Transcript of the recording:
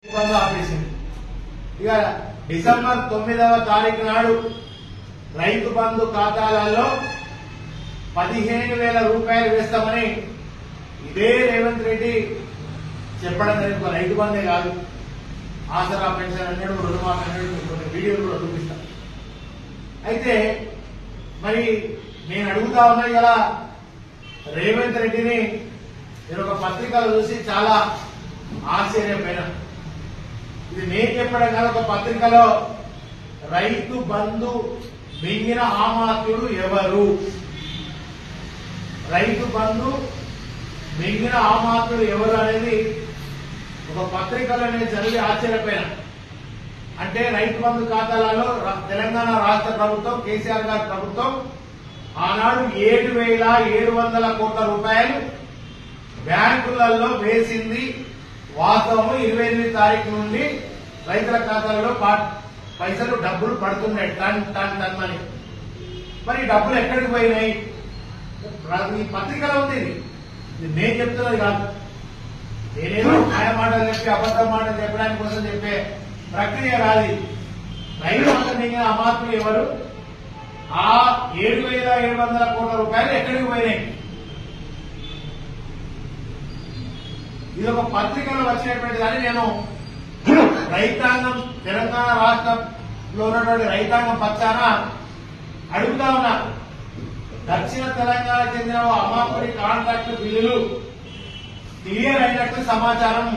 ఆపేసింది. ఇక డిసెంబర్ 9వ తారీఖు నాడు రైతు బంధు ఖాతాలలో 15,000 రూపాయలు వేస్తామని ఇదే రేవంత్ రెడ్డి చెప్పడం జరిగింది. రైతు బంధే కాదు, ఆసరా పెన్షన్ అన్నాడు, రుణమాఫీ అన్నాడు, కొన్ని వీడియోలు కూడా చూపిస్తాను. అయితే మరి నేను అడుగుతా ఉన్నా ఇలా రేవంత్ రెడ్డిని నేను ఒక పత్రికలో చూసి చాలా ఆశ్చర్యపోయినా. ఇది నేను చెప్పడం కాదు, ఒక పత్రికలో రైతు బంధు మింగిన ఆమాత్యుడు ఎవరు, రైతు బంధు మింగిన ఆమాత్యుడు ఎవరు అనేది ఒక పత్రికలో నేను చదివి ఆశ్చర్యపోయినా. అంటే రైతు బంధు ఖాతాలలో తెలంగాణ రాష్ట్ర ప్రభుత్వం, కేసీఆర్ గారి ప్రభుత్వం ఆనాడు 7,700 కోట్ల రూపాయలు బ్యాంకులలో వేసింది వాస్తవం. 28 తారీఖు నుండి రైతుల ఖాతాలలో పైసలు డబ్బులు పడుతున్నాయి, టన్ టన్ టన్ అని. మరి డబ్బులు ఎక్కడికి పోయినాయి? ఈ పత్రికలో ఉంది. ఇది నేను చెప్తున్నది కాదు. నేనేదో మాయ మాటలు చెప్పి అబద్ధ మాటలు చెప్పడానికి కోసం చెప్పే ప్రక్రియ కాదు. రైతు బంధు అమాత్రులు ఎవరు, ఆ 7,700 కోట్ల రూపాయలు ఎక్కడికి పోయినాయి? ఇది ఒక పత్రికలో వచ్చినటువంటి దాన్ని నేను రైతాంగం, తెలంగాణ రాష్ట్రంలో ఉన్నటువంటి రైతాంగం పక్షాన అడుగుతా ఉన్నా. దక్షిణ తెలంగాణ చెందిన అమ్మాపురి కాంట్రాక్టు బిల్లులు క్లియర్ అయినట్టు సమాచారం